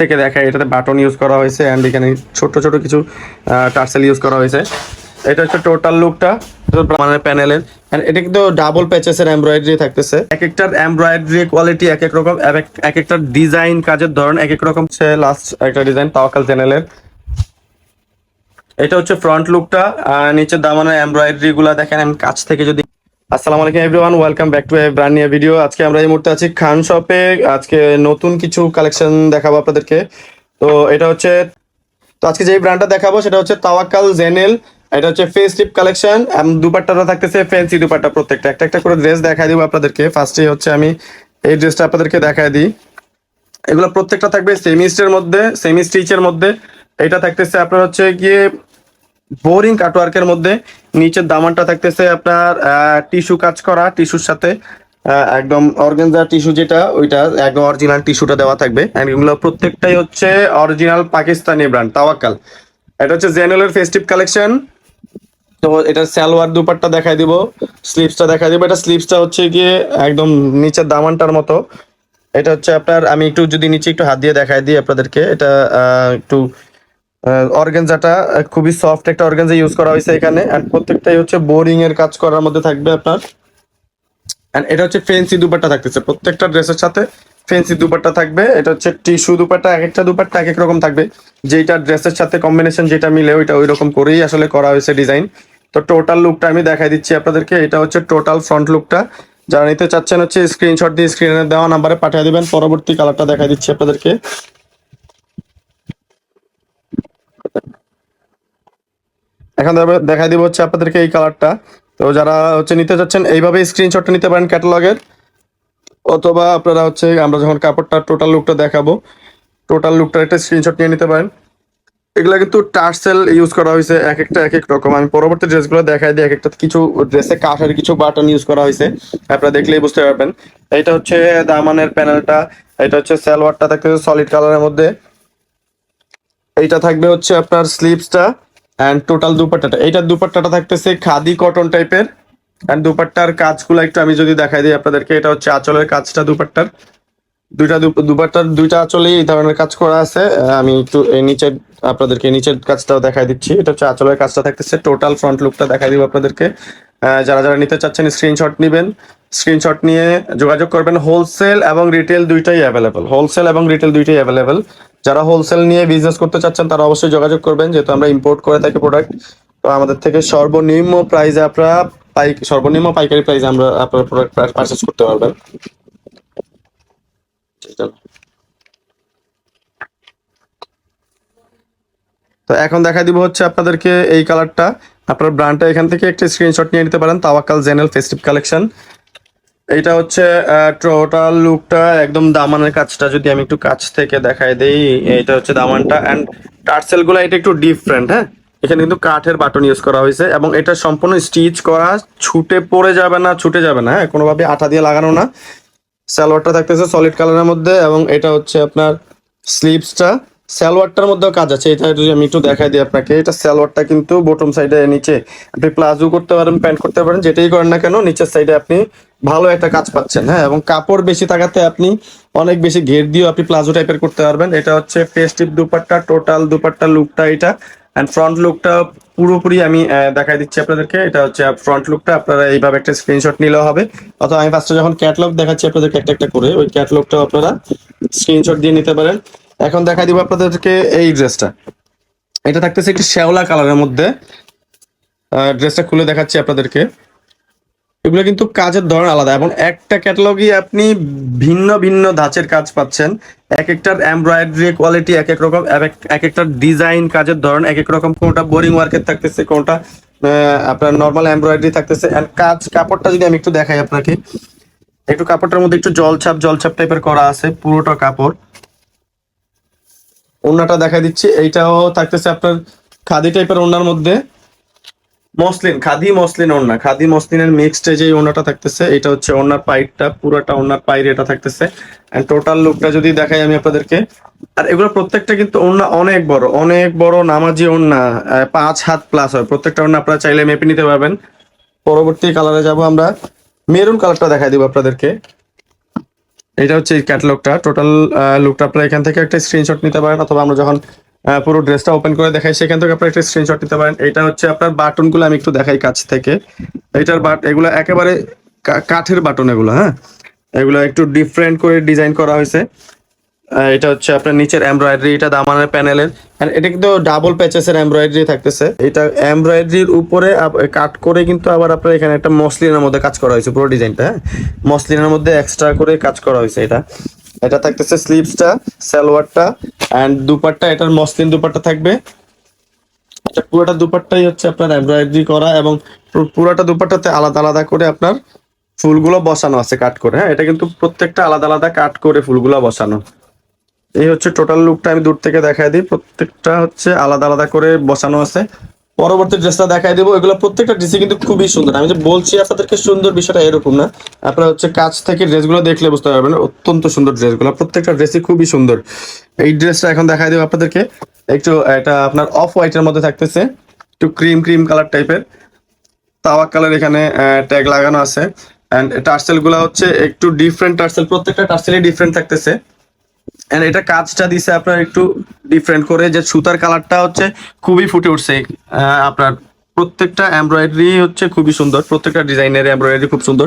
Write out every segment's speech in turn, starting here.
থেকে দেখায়, এটাতে বাটন ইউজ করা হয়েছে অ্যান্ড এখানে ছোট ছোট কিছু টার্সেল ইউজ করা হয়েছে। এটা হচ্ছে টোটাল লুকটা মানে প্যানেলের। এটা কিন্তু ডাবল প্যাচেসের এমব্রয়ডারি থাকতেছে। এক একটার এমব্রয়ডারি কোয়ালিটি এক এক রকম, এক একটা ডিজাইন কাজের ধরন এক এক রকম। লাস্ট একটা ডিজাইন তাওয়াক্কাল চ্যানেলের। এটা হচ্ছে ফ্রন্ট লুকটা, নিচের দামানের এমব্রয়ডারি গুলা দেখেন আমি কাছ থেকে যদি। আসসালামু আলাইকুম everyone, welcome back to A brand new video. আজকে আমরা এই মুহূর্তে আছি খান শপে। আজকে নতুন কিছু কালেকশন দেখাবো আপনাদেরকে। তো এটা হচ্ছে, তো আজকে যে ব্র্যান্ডটা দেখাবো সেটা হচ্ছে তাওয়াক্কাল জেনেল। এটা হচ্ছে ফেস্টিভ কালেকশন। দুপাট্টাটা থাকতেছে ফ্যান্সি দুপাট্টা, প্রত্যেকটা একটা একটা করে ড্রেস দেখাই দিব আপনাদেরকে। ফার্স্টে হচ্ছে আমি এই ড্রেসটা আপনাদেরকে দেখাই দিই। এগুলো প্রত্যেকটা থাকবে সেমি স্টের মধ্যে, সেমি স্টিচের মধ্যে। এটা থাকতেছে আপনার হচ্ছে গিয়ে বোরিং কাটওয়ার্কের মধ্যে। নিচের দামানটা থাকতেছে আপনার টিস্যু কাজ করা, টিস্যুর সাথে একদম অর্গানজা টিস্যু, যেটা ওইটা একদম অরিজিনাল টিস্যুটা দেওয়া থাকবে। এন্ড এগুলো প্রত্যেকটাই হচ্ছে অরিজিনাল পাকিস্তানি ব্র্যান্ড তাওয়াক্কাল। এটা হচ্ছে জেনেলের ফেস্টিভ কালেকশন। তো এটা সালোয়ার দুপাট্টা দেখাই দিব, স্লিভসটা দেখাই দিব। এটা স্লিভসটা হচ্ছে গিয়ে একদম নিচের দামানটার মতো। এটা হচ্ছে আপনার, আমি একটু যদি নিচে একটু হাত দিয়ে দেখাই দিই আপনাদেরকে। এটা একটু অর্গানজাটা খুবই সফট একটা অর্গানজা ইউজ করা হয়েছে এখানে। আর প্রত্যেকটাই হচ্ছে বোরিং এর কাজ করার মধ্যে থাকবে আপনার। এন্ড এটা হচ্ছে ফেন্সি দুপাট্টা থাকতেছে প্রত্যেকটা ড্রেসের সাথে। ফেন্সি দুপাট্টা থাকবে। এটা হচ্ছে টিস্যু দুপাট্টা, এক একটা দুপাট্টা এক এক রকম থাকবে। যেটা ড্রেসের সাথে কম্বিনেশন যেটা মিলে ওইটা ওই রকম করেই আসলে করা হয়েছে ডিজাইন। তো টোটাল লুকটা আমি দেখাই দিচ্ছি আপনাদেরকে। এটা হচ্ছে টোটাল ফ্রন্ট লুকটা। যারা নিতে চাচ্ছেন হচ্ছে স্ক্রিনশট দিয়ে স্ক্রিনে দেওয়া নাম্বারে পাঠিয়ে দিবেন। পরবর্তী কালারটা দেখাই দিচ্ছি আপনাদেরকে। এখন দেখাই দিব হচ্ছে আপনাদেরকে এই কালারটা। তো যারা হচ্ছে নিতে চাচ্ছেন এইভাবে স্ক্রিনশটটা নিতে পারেন ক্যাটালগের, অথবা আপনারা হচ্ছে আমরা যখন কাপড়টা টোটাল লুকটা দেখাবো, টোটাল লুকটা একটা স্ক্রিনশট নিয়ে নিতে পারেন। এগুলা কিন্তু টার্সেল ইউজ করা হয়েছে এক একটা এক এক রকম। আমি পরবর্তী ড্রেসগুলো দেখাই দিই। এক একটা কিছু ড্রেসে কাঠের কিছু বাটন ইউজ করা হয়েছে, আপনারা দেখলেই বুঝতে পারবেন। এটা হচ্ছে দামানের প্যানেলটা। এটা হচ্ছে সালোয়ারটা থাকতেছে সলিড কালারের মধ্যে। এইটা থাকবে হচ্ছে আপনার স্লিভসটা অ্যান্ড টোটাল দুপাট্টাটা। এইটার দুপাট্টাটা থাকতেছে খাদি কটন টাইপের। অ্যান্ড দুপাট্টার কাজগুলো একটু আমি যদি দেখাই দিই আপনাদেরকে। এটা হচ্ছে আঁচলের কাজটা দুপাট্টার। দুপাট্টার দুইটা আঁচলেই এই ধরনের কাজ করা আছে। আমি একটু এই নিচের আপনাদেরকে নিচের কাজটাও দেখাই দিচ্ছি। এটা হচ্ছে আঁচলের কাজটা থাকতেছে। টোটাল ফ্রন্ট লুকটা দেখাই দিব আপনাদেরকে। যারা যারা নিতে চাচ্ছেন স্ক্রিনশট নেবেন, স্ক্রিনশট নিয়ে যোগাযোগ করবেন। হোলসেল এবং রিটেল দুইটাই অ্যাভেলেবল, হোলসেল এবং রিটেল দুইটাই অ্যাভেলেবল। যারা হোলসেল নিয়ে বিজনেস করতে চাচ্ছেন তারা অবশ্যই যোগাযোগ করবেন, যেহেতু আমরা ইম্পোর্ট করে থাকি প্রোডাক্ট। তো আমাদের থেকে সর্বনিম্ন প্রাইসে আপনারা সর্বনিম্ন পাইকারি প্রাইসে আমরা আপনার প্রোডাক্ট পারচেস করতে পারবেন। তো এখন দেখা দিব হচ্ছে আপনাদেরকে এই কালারটা। আপনার ব্র্যান্ডটা এখান থেকে একটা স্ক্রিনশট নিয়ে নিতে পারেন, তাওয়াক্কাল জেনেল ফেস্টিভ কালেকশন। এইটা হচ্ছে টোটাল লুকটা। একদম দামানের কাজটা যদি আমি একটু কাছ থেকে দেখাই দেই, এটা হচ্ছে দামানটা। অ্যান্ড টার্সেল গুলো এটা একটু ডিফারেন্ট। হ্যাঁ, এখানে কিন্তু কাঠের বাটন ইউজ করা হয়েছে এবং এটা সম্পূর্ণ স্টিচ করা, ছুটে পড়ে যাবে না, ছুটে যাবে না। হ্যাঁ, কোনোভাবে আঠা দিয়ে লাগানো না। সালোয়ারটা থাকতেছে সলিড কালারের মধ্যে এবং এটা হচ্ছে আপনার স্লিভসটা। সালোয়ারটার মধ্যেও কাজ আছে। এটা যদি আমি একটু দেখাই দিই আপনাকে, এটা সালোয়ারটা কিন্তু বটম সাইডে নিচে আপনি প্লাজো করতে পারেন, প্যান্ট করতে পারেন, যেটাই করেন না কেন নিচের সাইডে আপনি ভালো একটা কাজ পাচ্ছেন। হ্যাঁ, এবং কাপড় বেশি থাকাতে আপনি অনেক বেশি ঘের দিয়েও আপনি প্লাজো টাইপের করতে পারবেন। এটা হচ্ছে ফেস্টিভ দুপাট্টা, টোটাল দুপাট্টা লুকটা এটা। অ্যান্ড ফ্রন্ট লুকটা পুরোপুরি আমি দেখাই দিচ্ছি আপনাদেরকে। এটা হচ্ছে ফ্রন্ট লুকটা। আপনারা এইভাবে একটা স্ক্রিনশট নিলেও হবে, অথবা আমি ফার্স্টে যখন ক্যাটালগ দেখাচ্ছি আপনাদেরকে একটা একটা করে, ওই ক্যাটালগটাও আপনারা স্ক্রিনশট দিয়ে নিতে পারেন। এখন দেখাই দিব আপনাদেরকে এই ড্রেসটা। এটা থাকতেছে একটি শ্যাওলা কালারের মধ্যে। ড্রেসটা খুলে দেখাচ্ছি আপনাদেরকে। এগুলো কিন্তু কাজের ধরন আলাদা এবং একটা ক্যাটালগই আপনি ভিন্ন ভিন্ন ধাঁচের কাজ পাচ্ছেন। এক একটার এমব্রয়ডারি কোয়ালিটি এক এক রকম, এক একটা ডিজাইন কাজের ধরন এক এক রকম। কোনটা বোরিং ওয়ার্কের থাকতেছে, কোনটা আপনার নর্মাল এমব্রয়ডারি থাকতেছে। এন্ড কাপড়টা যদি আমি একটু দেখাই আপনাকে, একটু কাপড়টার মধ্যে একটু জলছাপ জলছাপ টাইপের করা আছে পুরোটা কাপড়। ওড়নাটা দেখা দিচ্ছি, এইটাও থাকতেছে আপনার খাদি টাইপের ওড়নার মধ্যে। মসলিন, খাদি মসলিন ওড়না, খাদি মসলিনের মিক্সড যে ওড়নাটা থাকতেছে, এটা হচ্ছে ওড়নার পাইটটা, পুরোটা ওড়নার পাইর এটা থাকতেছে। এন্ড টোটাল লুকটা যদি দেখাই আমি আপনাদেরকে। আর এগুলো প্রত্যেকটা কিন্তু ওড়না অনেক বড়, অনেক বড় নামাজি ওড়না, 5 হাত প্লাস হয় প্রত্যেকটা ওড়না। আপনারা চাইলে মেপে নিতে পারবেন। পরবর্তী কালারে যাব আমরা। মেরুন কালারটা দেখাই দিব আপনাদেরকে। এটা হচ্ছে এই ক্যাটালগটা, টোটাল লুকটা আপনারা এখান থেকে একটা স্ক্রিনশট নিতে পারেন, অথবা আমরা যখন পুরো ড্রেসটা ওপেন করে দেখাই সেখান থেকে আপনারা একটা স্ক্রিনশট নিতে পারেন। এটা হচ্ছে আপনার বাটনগুলো আমি একটু দেখাই কাছ থেকে। এটার এগুলো একেবারে কাঠের বাটন এগুলো, হ্যাঁ, এগুলো একটু ডিফারেন্ট করে ডিজাইন করা হয়েছে। এটা হচ্ছে আপনার নিচের এমব্রয়ডারি, এটা দামানের প্যানেলের, এটা কিন্তু ডাবল প্যাচেসের এমব্রয়ডারি থাকতেছে। এটা এমব্রয়ডারির উপরে কাট করে কিন্তু আবার আপনার এখানে একটা মসলিনের মধ্যে কাজ করা হয়েছে পুরো ডিজাইনটা, হ্যাঁ, মসলিনের মধ্যে এক্সট্রা করে কাজ করা হয়েছে। এটা থাকতেছে স্লিভসটা, সালোয়ারটা এন্ড দুপাট্টা, এটার মসলিন দুপাট্টা থাকবে। এটা পুরোটা দুপাট্টাই হচ্ছে আপনার এমব্রয়ডারি করা, এবং পুরোটা দুপাট্টাতে আলাদা আলাদা করে আপনার ফুলগুলো বসানো আছে কাট করে, হ্যাঁ, এটা কিন্তু প্রত্যেকটা আলাদা আলাদা কাট করে ফুলগুলো বসানো। এই হচ্ছে টোটাল লুকটা, আমি দূর থেকে দেখাই দিই, প্রত্যেকটা হচ্ছে আলাদা আলাদা করে বসানো আছে। পরবর্তী ড্রেসটা দেখাই দেবো। এগুলো প্রত্যেকটা ড্রেসই কিন্তু খুবই সুন্দর, আমি যে বলছি আপনাদেরকে সুন্দর, বিষয়টা এরকম না, আপনারা হচ্ছে কাছ থেকে ড্রেসগুলো দেখলে বুঝতে পারবেন অত্যন্ত সুন্দর ড্রেসগুলো, প্রত্যেকটা ড্রেসই খুবই সুন্দর। এই ড্রেসটা এখন দেখাই দেবো আপনাদেরকে, একটু এটা আপনার অফ হোয়াইটের মধ্যে থাকতেছে, একটু ক্রিম ক্রিম কালার টাইপের, তাওয়াক কালার এখানে ট্যাগ লাগানো আছে। এন্ড টার্সেল গুলা হচ্ছে একটু ডিফারেন্ট টার্সেল, প্রত্যেকটা টার্সেলই ডিফারেন্ট থাকতেছে। এন্ড এটা কাজটা দিছে আপনার একটু ডিফারেন্ট করে, যে সুতার কালারটা হচ্ছে খুবই ফুটে উঠছে। আপনার প্রত্যেকটা এমব্রয়ডারি হচ্ছে খুবই সুন্দর, প্রত্যেকটা ডিজাইনের এমব্রয়ডারি খুব সুন্দর।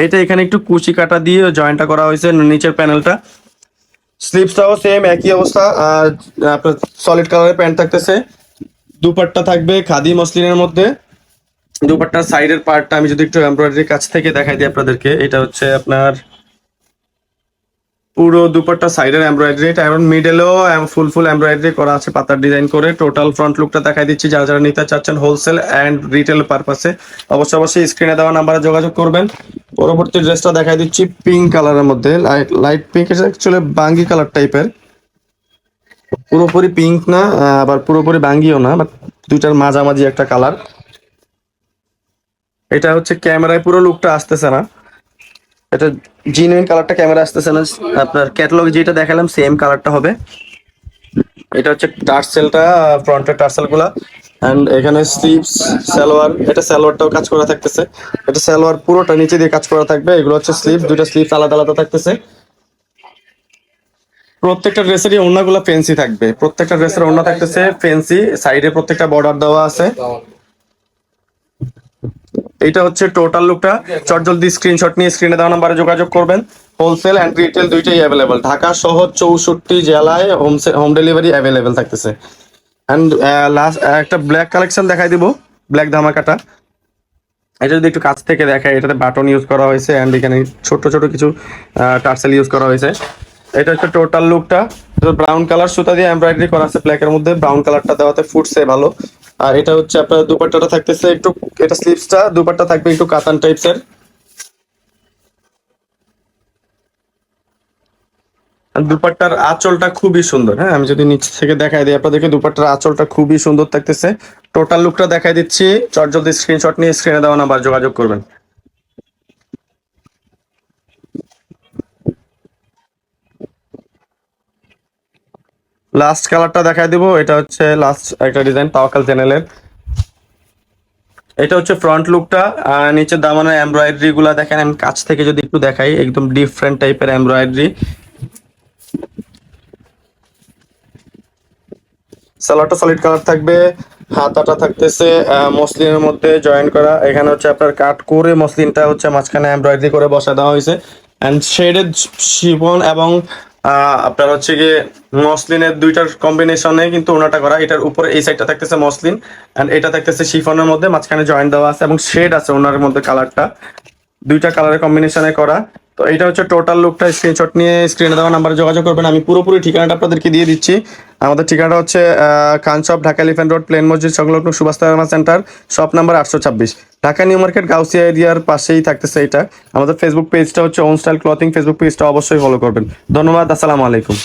এটা এখানে একটু কুচি কাটা দিয়ে জয়েন্টটা করা হয়েছে নিচের প্যানেলটা। স্লিভসটাও সেম একই অবস্থা, আর আপনার সলিড কালারের প্যান্ট থাকতেছে। দুপাট্টা থাকবে খাদি মসলিনের মধ্যে। দুপাট্টার সাইডের পার্টটা আমি যদি একটু এমব্রয়ডারি কাছ থেকে দেখাই দিই আপনাদেরকে, এটা হচ্ছে আপনার পুরো দুপাট্টা সাইডের এমব্রয়ডারি, এটা এখন মিডলেও ফুল ফুল এমব্রয়ডারি করা আছে পাতার ডিজাইন করে। টোটাল ফ্রন্ট লুকটা দেখাই দিচ্ছি, যারা যারা নিতে চাচ্ছেন হোলসেল এন্ড রিটেল পারপাসে অবশ্যই অবশ্যই স্ক্রিনে দেওয়া নাম্বারে যোগাযোগ করবেন। পরবর্তী ড্রেসটা দেখাই দিচ্ছি পিঙ্ক কালারের মধ্যে, লাইট পিঙ্ক, এটা অ্যাকচুয়ালি বাঙ্গি কালার টাইপের, পুরোপুরি পিঙ্ক না আবার পুরোপুরি বাঙ্গিও না, বাট দুইটার মাঝামাঝি একটা কালার। এটা হচ্ছে ক্যামেরায় পুরো লুকটা আসতেছে না, এটা জিনুইন কালারটা ক্যামেরা আসতেছে না, আপনার ক্যাটালগে যেটা দেখালাম সেম কালারটা হবে। এটা হচ্ছে টার্সেলটা, ফ্রন্টের টার্সেল গুলা, এন্ড এখানে স্লিভস, সালোয়ার, এটা সালোয়ারটাও কাজ করা থাকতেছে, এটা সালোয়ার পুরোটা নিচে দিয়ে কাজ করা থাকবে। এগুলো হচ্ছে স্লিভ, দুইটা স্লিভ আলাদা আলাদা থাকতেছে। প্রত্যেকটা ড্রেসেরই ওড়নাগুলো ফেন্সি থাকবে, প্রত্যেকটা ড্রেসের ওড়না থাকতেছে ফেন্সি, সাইডে প্রত্যেকটা বর্ডার দেওয়া আছে। এটা হচ্ছে টোটাল লুকটা। চটজলদি স্ক্রিনশট নিয়ে স্ক্রিনে দেওয়া নাম্বারে যোগাযোগ করবেন। হোলসেল এন্ড রিটেল দুইটাই অ্যাভেলেবল, ঢাকা সহ 64 জেলায় হোম ডেলিভারি অ্যাভেলেবেল থাকতেছে। এন্ড লাস্ট একটা ব্ল্যাক কালেকশন দেখাই দিব, ব্ল্যাক ধামাকাটা। এটা যদি একটু কাছ থেকে দেখায়, এটাতে বাটন ইউজ করা হয়েছে এন্ড এখানে ছোট ছোট কিছু টার্সেল ইউজ করা হয়েছে। এটা হচ্ছে টোটাল লুকটা, ব্রাউন কালার সুতা দিয়ে এমব্রয়ডারি করা আছে ব্ল্যাকের মধ্যে, ব্রাউন কালারটা দেওয়াতে ফুটছে ভালো। আর এটা হচ্ছে আপনার দুপাট্টাটা থাকতেছে একটু, এটা স্লিভসটা, দুপাট্টা থাকবে একটু কাতান টাইপসের। আর দুপাট্টার আঁচলটা খুবই সুন্দর, হ্যাঁ, আমি যদি নিচ থেকে দেখাই দিই আপনাদেরকে, দুপাট্টার আঁচলটা খুবই সুন্দর থাকতেছে। টোটাল লুকটা দেখাই দিচ্ছি, চটজলদি স্ক্রিনশট নিয়ে স্ক্রিনে দেওয়া নাম্বার যোগাযোগ করবেন। লাস্ট কালারটা দেখাই দিব, এটা হচ্ছে লাস্ট একটা ডিজাইন তাওয়াক্কাল চ্যানেলের। এটা হচ্ছে ফ্রন্ট লুকটা, নিচের দামানের এমব্রয়ডারি গুলা দেখেন, আমি কাছ থেকে যদি একটু দেখাই, একদম ডিফারেন্ট টাইপের এমব্রয়ডারি। সালোয়ারটা সলিড কালার থাকবে, হাতাটা থাকতেছে মসলিনের মধ্যে জয়েন করা, এখানে হচ্ছে আপনার কাট করে মসলিনটা হচ্ছে মাঝখানে এমব্রয়ডারি করে বসা দেওয়া হয়েছে। অ্যান্ড শেডেড শিফন এবং আপনার হচ্ছে গিয়ে মসলিনের দুইটার কম্বিনেশনে কিন্তু ওনাটা করা। এটার উপরে এই সাইডটা থাকতেছে মসলিন অ্যান্ড এটা থাকতেছে শিফনের মধ্যে, মাঝখানে জয়েন্ট দেওয়া আছে এবং শেড আছে ওনার মধ্যে, কালারটা দুইটা কালারের কম্বিনেশনে করা। তো এটা হচ্ছে টোটাল লুকটা, স্ক্রিনশট নিয়ে স্ক্রিনে দেওয়া নাম্বারে যোগাযোগ করবেন। আমি পুরোপুরি ঠিকানাটা আপনাদেরকে দিয়ে দিচ্ছি। আমাদের ঠিকানাটা হচ্ছে Khan shop, Dhaka Elephant Road, প্লেন মসজিদ সংলগ্ন Subhash Tarana centre, shop number 826, Dhaka New Market Gausia এরিয়ার পাশেই থাকতেছে এটা। আমাদের ফেসবুক পেজটা হচ্ছে ওন স্টাইল ক্লথিং, ফেসবুক পেজটা অবশ্যই ফলো করবেন। ধন্যবাদ, আসসালামু আলাইকুম।